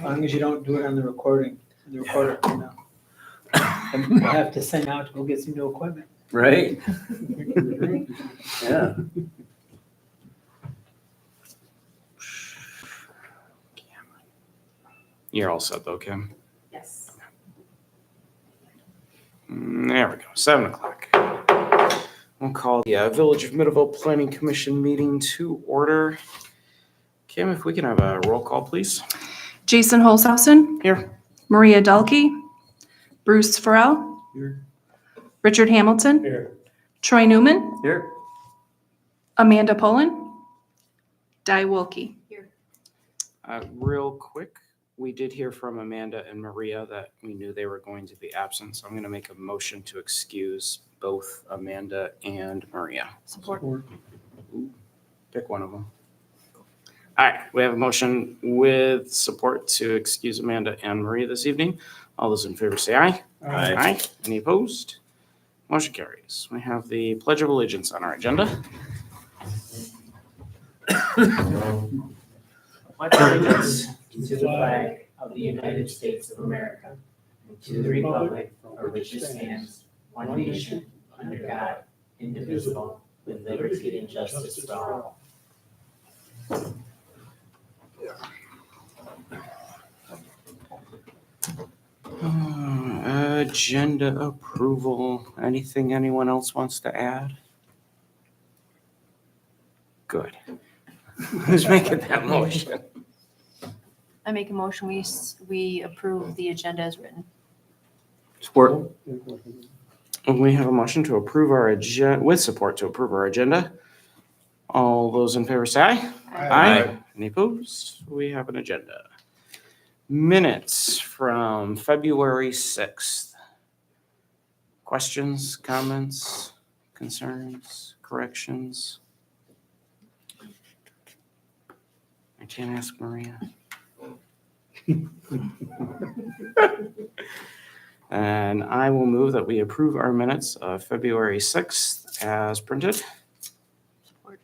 As long as you don't do it on the recorder, you know. And we'll have to send out to go get some new equipment. Right? Yeah. You're all set though, Kim? Yes. There we go, 7 o'clock. We'll call the Village of Middleville Planning Commission meeting to order. Kim, if we can have a roll call, please. Jason Holzhausen, Here. Maria Dalkey, Bruce Farrell, Here. Richard Hamilton, Here. Troy Newman, Here. Amanda Pullen, Di Wilkie. Real quick, we did hear from Amanda and Maria that we knew they were going to be absent, so I'm going to make a motion to excuse both Amanda and Maria. Support. Pick one of them. All right, we have a motion with support to excuse Amanda and Maria this evening. All those in favor say aye. Aye. Any opposed? Motion carries. We have the Pledge of Allegiance on our agenda. Pledge allegiance to the flag of the United States of America and to the republic for which it stands, one nation, under God, indivisible, with liberty and justice for all. Agenda approval. Anything anyone else wants to add? Good. Who's making that motion? I make a motion, we approve the agenda as written. Support. We have a motion to approve our agenda, with support to approve our agenda. All those in favor say aye. Aye. Any opposed? We have an agenda. Minutes from February 6th. Questions, comments, concerns, corrections? I can't ask Maria. And I will move that we approve our minutes of February 6th as printed. Support.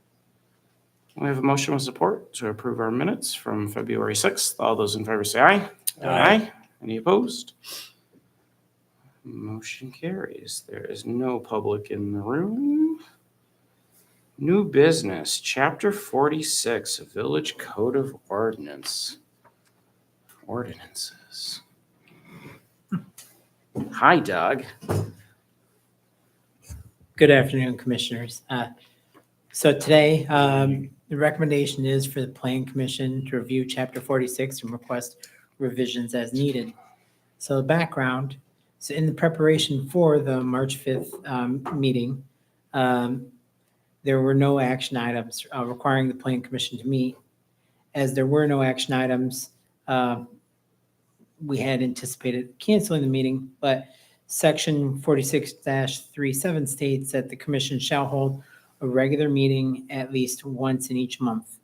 We have a motion with support to approve our minutes from February 6th. All those in favor say aye. Aye. Any opposed? Motion carries. There is no public in the room. New business, Chapter 46, Village Code of Ordinances. Hi, Doug. Good afternoon, Commissioners. So today, the recommendation is for the Planning Commission to review Chapter 46 and request revisions as needed. So the background, so in the preparation for the March 5th meeting, there were no action items requiring the Planning Commission to meet. As there were no action items, we had anticipated canceling the meeting, but Section 46-37 states that the commission shall hold a regular meeting at least once in each month.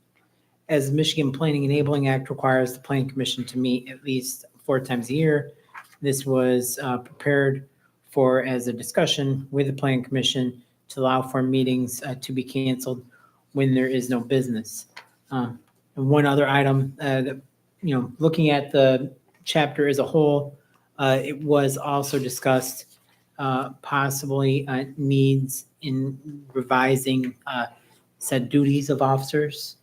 As the Michigan Planning Enabling Act requires the Planning Commission to meet at least 4 times a year, this was prepared for as a discussion with the Planning Commission to allow for meetings to be canceled when there is no business. And one other item, looking at the chapter as a whole, it was also discussed possibly needs in revising said duties of officers,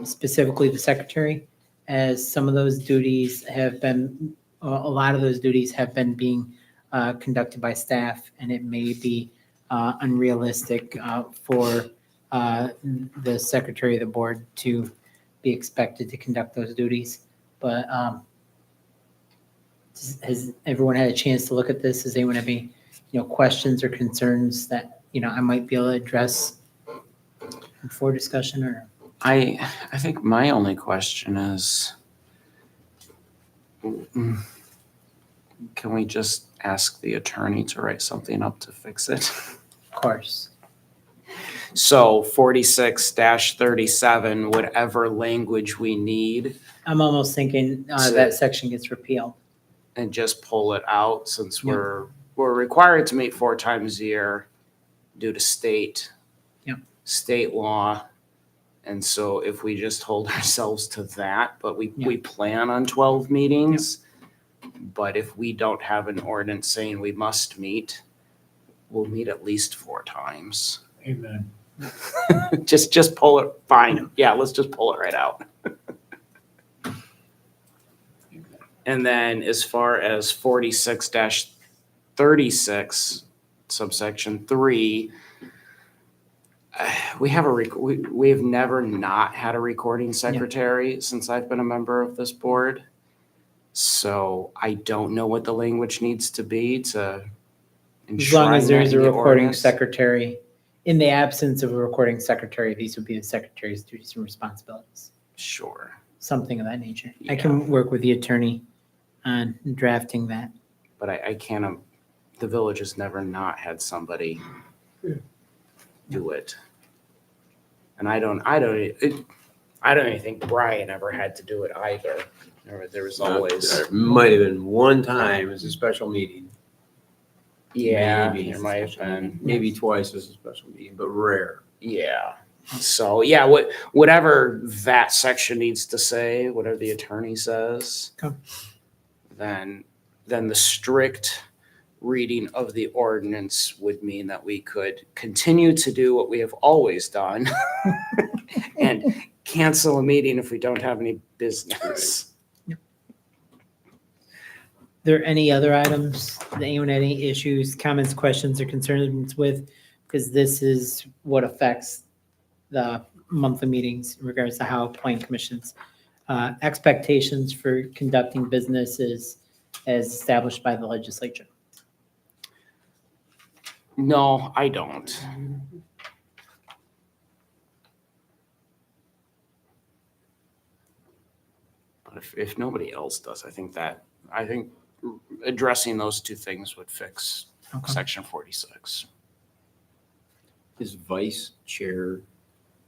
specifically the secretary, as some of those duties have been, a lot of those duties have been being conducted by staff, and it may be unrealistic for the secretary of the board to be expected to conduct those duties. But has everyone had a chance to look at this? Does anyone have any, questions or concerns that, I might be able to address before discussion? Or I think my only question is, can we just ask the attorney to write something up to fix it? of course, So 46-37, whatever language we need, I'm almost thinking that section gets repealed. and just pull it out since Yep. we're required to meet 4 times a year due to state Yep. law. And so if we just hold ourselves to that, but we Yeah. plan on 12 meetings, but if we don't have an ordinance saying we must meet, we'll meet at least 4 times. Amen. Just pull it, fine. Yeah, let's just pull it right out. And then as far as 46-36 subsection 3, we have we've never not had a recording secretary since I've been a member of this board. So I don't know what the language needs to be to As long as enshrine there's that a in the recording ordinance. secretary, in the absence of a recording secretary, these would be the secretary's duties and responsibilities, Sure. something of that nature. I Yeah. can work with the attorney on drafting that. But I can't, the village has never not had somebody do it. And I don't even think Brian ever had to do it either. There was always, There might have been one time as a special meeting. yeah, Maybe. there might have been, Maybe twice as a special meeting, but rare. yeah. So, yeah, whatever that section needs to say, whatever the attorney says, Okay. then the strict reading of the ordinance would mean that we could continue to do what we have always done and cancel a meeting if we don't have any business. There any other items, that anyone had any issues, comments, questions, or concerns with? Because this is what affects the monthly meetings in regards to how planning commissions, expectations for conducting businesses as established by the legislature. No, I don't. But if nobody else does, I think addressing those 2 things would fix Okay. section 46. Is vice chair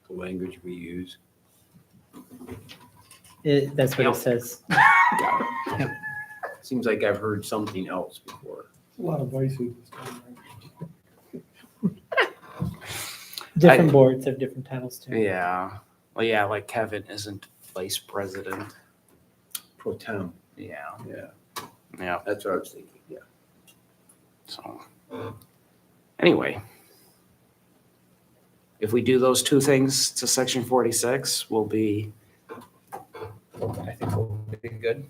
the language we use? That's what Yep. it says. Seems like I've heard something else before. A lot of vices. Different boards have different titles too. Yeah. Well, yeah, like Kevin isn't vice president. Pro tem, Yeah. yeah, Yeah. that's what I was thinking, yeah. So, anyway. If we do those 2 things to section 46, I think we'll be good.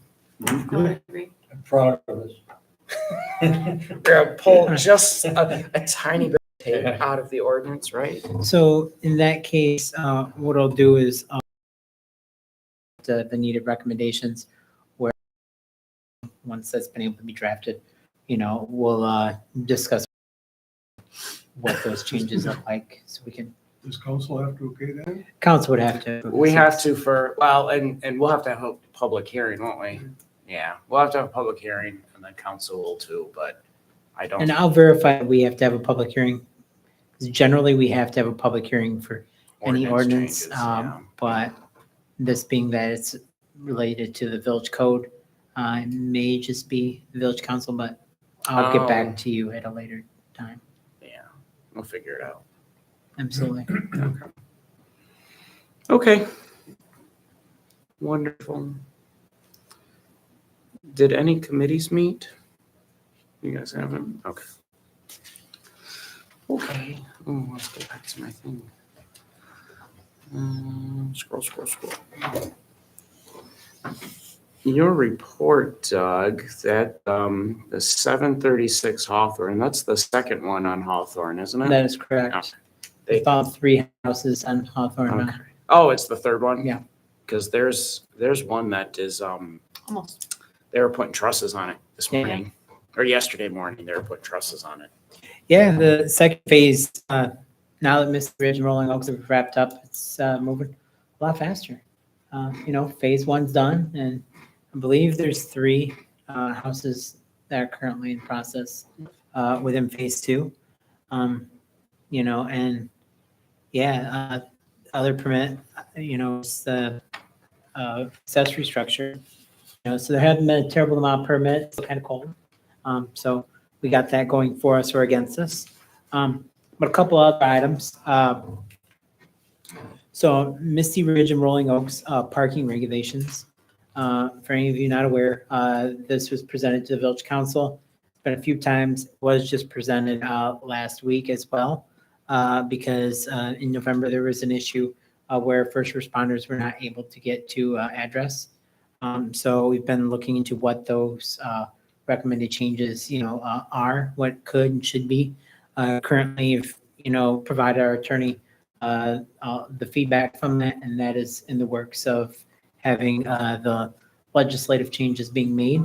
I would agree. I'm proud of us. We're gonna pull just a tiny bit of tape out of the ordinance, right? So in that case, what I'll do is the needed recommendations where once that's been able to be drafted, we'll discuss what those changes look like so we can, Does council have to okay that? council would have to. We have to and we'll have to have a public hearing, won't we? Yeah, we'll have to have a public hearing and then council will too, but I don't. And I'll verify we have to have a public hearing. 'Cause generally, we have to have a public hearing for any ordinance, changes, yeah. but this being that it's related to the village code, it may just be the village council, but I'll get Oh. back to you at a later time. Yeah, we'll figure it out. Absolutely. Okay. Wonderful. Did any committees meet? You guys haven't? Okay. Okay. Oh, let's go back to my thing. Scroll. Your report, Doug, that the 736 Hawthorne, that's the second one on Hawthorne, isn't it? That is correct. They- We found 3 houses on Hawthorne. Okay. Oh, it's the third one? Yeah. Because there's one that is, Almost. they were putting trusses on it this Yeah. morning, or yesterday morning, they were putting trusses on it. Yeah, the second phase, now that Mr. Ridge and Rolling Oaks have wrapped up, it's moving a lot faster. Phase 1's done, and I believe there's 3 houses that are currently in process within phase 2. Other permit, it's the accessory structure. So there haven't been a terrible amount of permits, it's kind of cold. So we got that going for us or against us. But a couple other items. So Misty Ridge and Rolling Oaks parking regulations. For any of you not aware, this was presented to the Village Council. It's been a few times, was just presented last week as well. Because in November, there was an issue where first responders were not able to get to address. So we've been looking into what those recommended changes, are, what could and should be. Currently, if, provided our attorney the feedback from that, and that is in the works of having the legislative changes being made.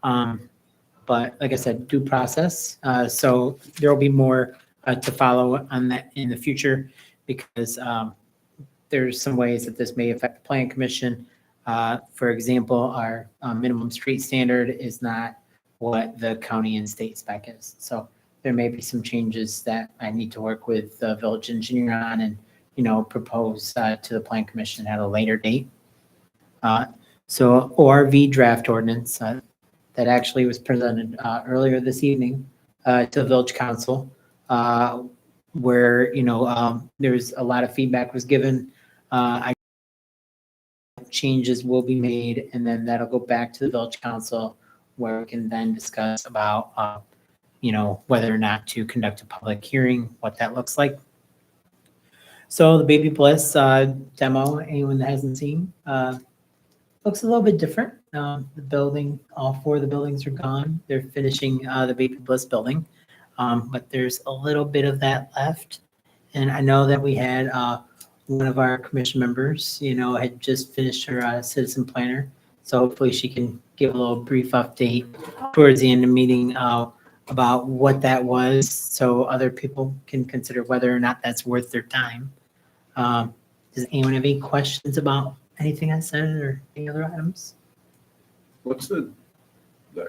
But like I said, due process. So there will be more to follow on that in the future because there's some ways that this may affect the Plan Commission. For example, our minimum street standard is not what the county and state spec is. So there may be some changes that I need to work with the village engineer on and, propose to the Plan Commission at a later date. So ORV draft ordinance that actually was presented earlier this evening to the Village Council, where, there's a lot of feedback was given. Changes will be made, and then that'll go back to the Village Council where we can then discuss about, whether or not to conduct a public hearing, what that looks like. So the Baby Bliss demo, anyone that hasn't seen, looks a little bit different. The building, all four of the buildings are gone. They're finishing the Baby Bliss building, but there's a little bit of that left. And I know that we had one of our commission members, had just finished her citizen planner. So hopefully she can give a little brief update towards the end of the meeting about what that was so other people can consider whether or not that's worth their time. Does anyone have any questions about anything I said or any other items? What's the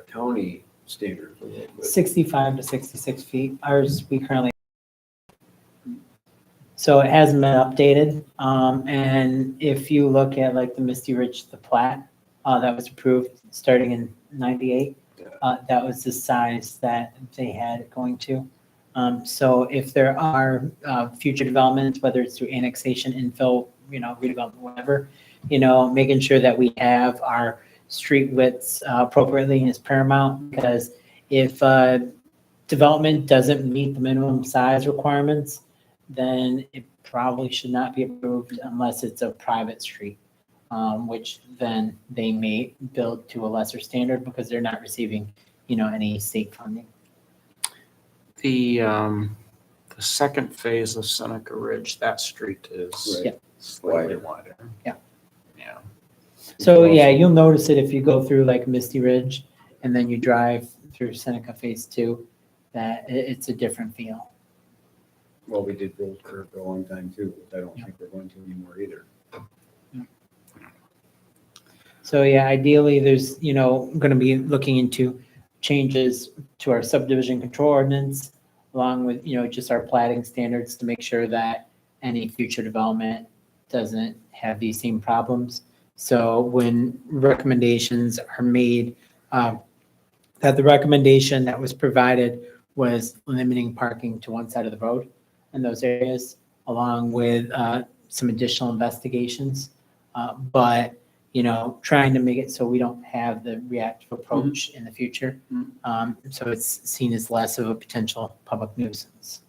county standard for that? 65 to 66 feet. Ours, we currently. So it hasn't been updated. And if you look at like the Misty Ridge, the plat that was approved starting in 98, that was the size that they had it going to. So if there are future developments, whether it's through annexation, infill, redevelopment, whatever, making sure that we have our street widths appropriately is paramount, because if development doesn't meet the minimum size requirements, then it probably should not be approved unless it's a private street, which then they may build to a lesser standard because they're not receiving, any state funding. The second phase of Seneca Ridge, that street is Right. slightly wider. Yeah. Yeah. So yeah, you'll notice it if you go through like Misty Ridge and then you drive through Seneca Phase 2, that it's a different feel. Well, we did Gold Curve for a long time too, but I don't think we're going to anymore either. So yeah, ideally, there's, going to be looking into changes to our subdivision control ordinance, along with, just our plating standards to make sure that any future development doesn't have these same problems. So when recommendations are made, that the recommendation that was provided was limiting parking to one side of the road in those areas, along with some additional investigations. But trying to make it so we don't have the reactive approach in the future. So it's seen as less of a potential public nuisance.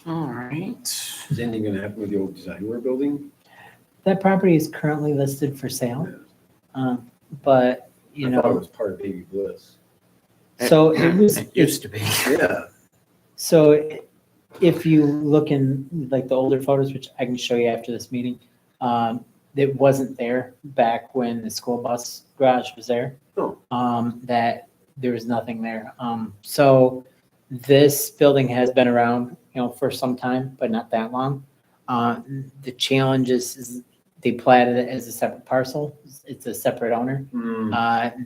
All right. Is anything gonna happen with the old designer building? That property is currently listed for sale, but, I thought it was part of Baby Bliss. so it was, It used to be. Yeah. so if you look in like the older photos, which I can show you after this meeting, it wasn't there back when the school bus garage was there. Oh. That there was nothing there. So this building has been around, for some time, but not that long. The challenge is they platted it as a separate parcel. It's a separate owner.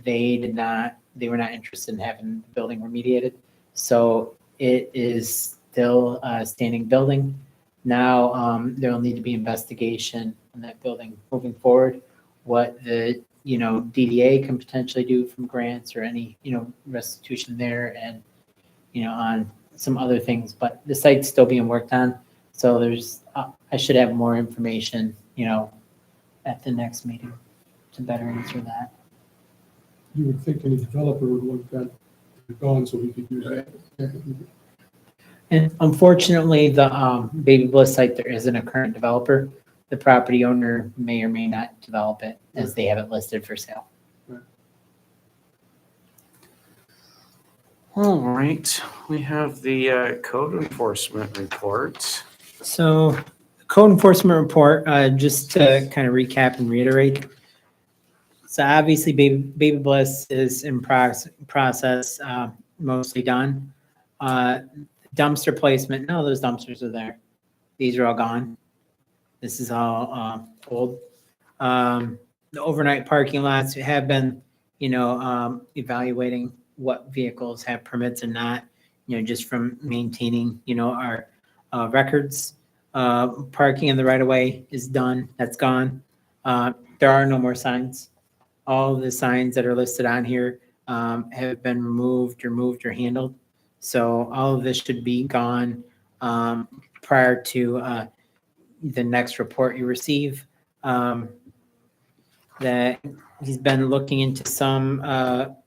They were not interested in having the building remediated. So it is still a standing building. Now, there will need to be investigation on that building moving forward. What the, DDA can potentially do from grants or any, restitution there and, on some other things, but the site's still being worked on. So I should have more information, at the next meeting to better answer that. You would think any developer would want that gone so we could use that. And unfortunately, the Baby Bliss site, there isn't a current developer. The property owner may or may not develop it as they have it listed for sale. All right, we have the code enforcement report. So code enforcement report, just to kind of recap and reiterate. So obviously Baby Bliss is in process, mostly done. Dumpster placement, no, those dumpsters are there. These are all gone. This is all old. The overnight parking lots have been, evaluating what vehicles have permits and not, just from maintaining, our records. Parking in the right of way is done. That's gone. There are no more signs. All of the signs that are listed on here have been removed or moved or handled. So all of this should be gone prior to the next report you receive. That he's been looking into some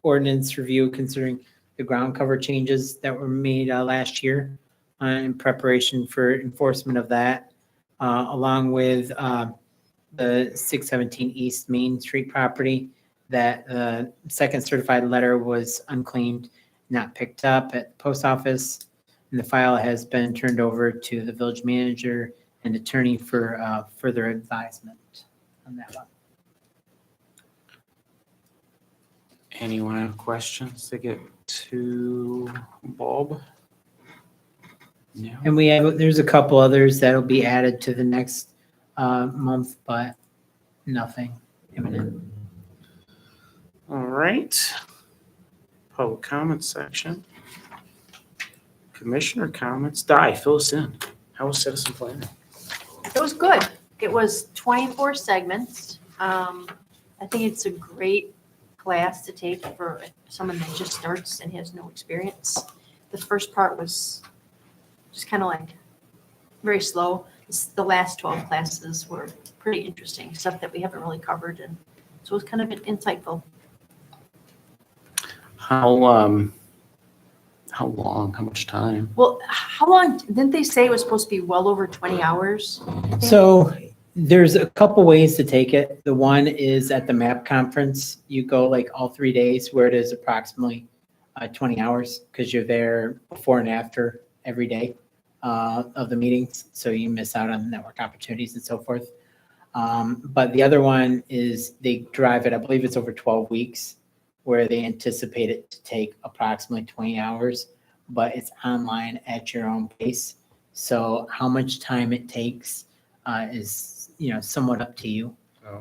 ordinance review considering the ground cover changes that were made last year in preparation for enforcement of that, along with the 617 East Main Street property that the second certified letter was unclaimed, not picked up at the post office, and the file has been turned over to the village manager and attorney for further advisement on that one. Anyone have questions to get to Bob? No. And there's a couple others that'll be added to the next month, but nothing imminent. All right. Public comment section. Commissioner comments. Di, fill us in. How was citizen planning? It was good. It was 24 segments. I think it's a great class to take for someone that just starts and has no experience. The first part was just kind of like very slow. The last 12 classes were pretty interesting, stuff that we haven't really covered, and so it was kind of insightful. How long? How much time? Well, how long, didn't they say it was supposed to be well over 20 hours? I think? So there's a couple ways to take it. The one is at the MAP conference, you go like all 3 days where it is approximately 20 hours because you're there before and after every day of the meetings. So you miss out on network opportunities and so forth. But the other one is they drive it, I believe it's over 12 weeks where they anticipate it to take approximately 20 hours, but it's online at your own pace. So how much time it takes is, somewhat up to you.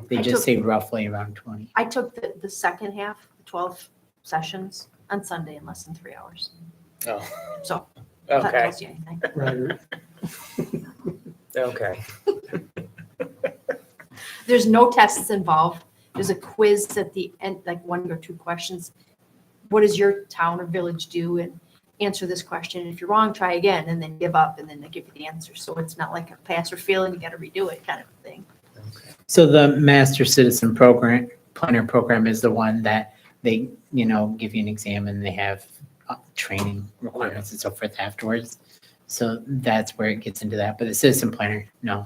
They I just took- say roughly around 20. I took the second half, 12 sessions on Sunday in less than 3 hours. Oh, So if that okay, tells you anything. Right. okay. There's no tests involved. There's a quiz at the end, like 1 or 2 questions. What does your town or village do? And answer this question. If you're wrong, try again, and then give up, and then they give you the answer. So it's not like a pass or fail and you got to redo it kind of thing. So the Master Citizen Planner program is the one that they, give you an exam and they have training requirements and so forth afterwards. So that's where it gets into that. But the Citizen Planner, no.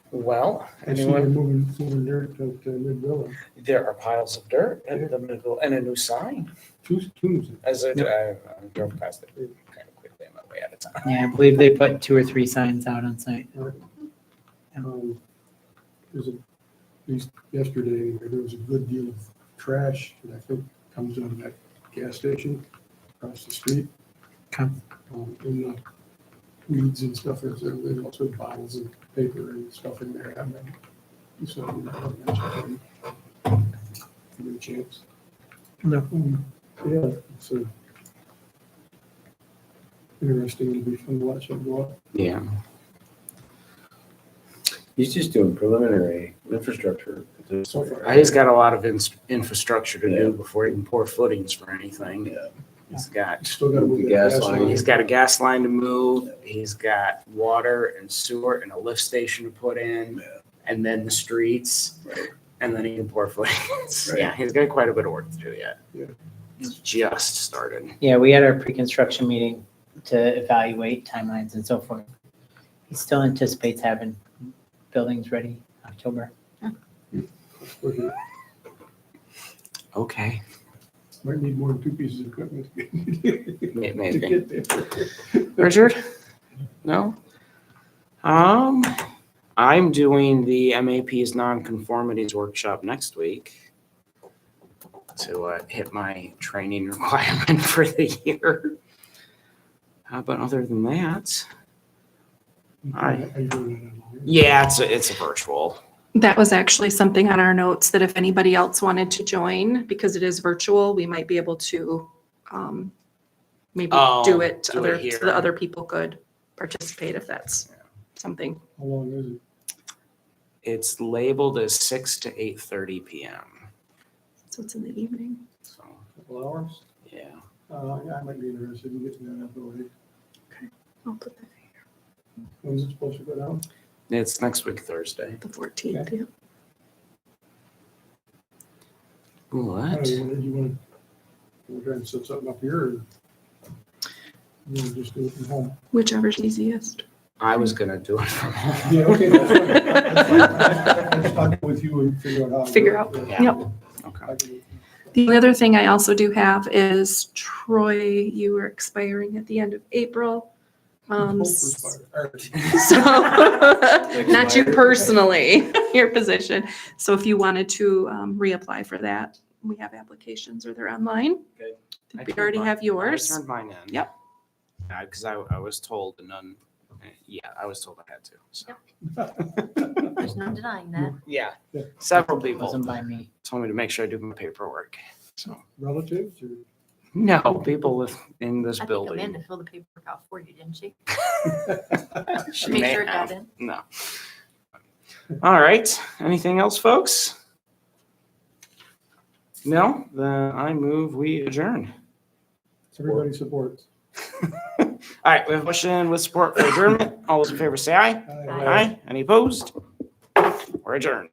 I Well, see they're anyone? moving dirt to mid-village. There are piles of dirt in the middle and a new sign. Two. As I drove past it kind of quickly on my way out of town. Yeah, I believe they put 2 or 3 signs out on site. There's at least yesterday, there was a good deal of trash that I think comes out of that gas station across the street. Okay. And the weeds and stuff, there's also bottles and paper and stuff in there. So, give it a chance. No. Yeah, it's interesting. It'll be fun to watch it go up. Yeah. He's just doing preliminary infrastructure. So far. He's got a lot of infrastructure to Yeah. do before he can pour footings for anything. Yeah. He's got Still gotta move The that gas gas line. line. He's got a gas line to move, he's got water and sewer and a lift station to put in, and then the streets, Right. and then he can pour footings. Right. Yeah, he's got quite a bit of work to do yet. Yeah. He's just started. Yeah, we had our pre-construction meeting to evaluate timelines and so forth. He still anticipates having buildings ready October. Okay. Okay, Might need more than two pieces of equipment to maybe. get there. Richard? No? I'm doing the MAP's nonconformities workshop next week to hit my training requirement for the year. But other than that, Are you doing that online? yeah, it's a virtual. That was actually something on our notes that if anybody else wanted to join, because it is virtual, we might be able to maybe Oh, do it do it other, here. so that other people could participate if that's something. How long is it? It's labeled as 6 to 8:30 p.m. So it's in the evening. So, Couple hours? yeah. Yeah, I might be interested in getting that out of the way. I'll put that When's it supposed to go down? It's next week, Thursday. the 14th, yeah. What? Do you want to try and set something up here, or you want to just do it from home? Whichever's easiest. I was gonna do it from home. Yeah, okay, that's fine. That's fine. Let's talk with you and figure out how. to Figure do it. out, Yeah. yep. Okay. I can- The only other thing I also do have is Troy, you are expiring at the end of April. Hope So, for fire. not you personally, your position. So if you wanted to reapply for that, we have applications or they're online. Good. I think we already have yours. I turned mine in. Yep. Yeah, because I was told none, yeah, I was told I had to, so. There's no denying that. Yeah, Yeah. several people Wasn't by me. told me to make sure I do my paperwork, so. Relatives or? No, people in this I think building. Amanda filled the paperwork out for you, didn't she? She Make may sure it got have. in. No. All right, anything else, folks? No, then I move we adjourn. Everybody supports. All right, we have a motion with support for adjournment. All those in favor say aye. Aye. Aye. Any opposed? We're adjourned.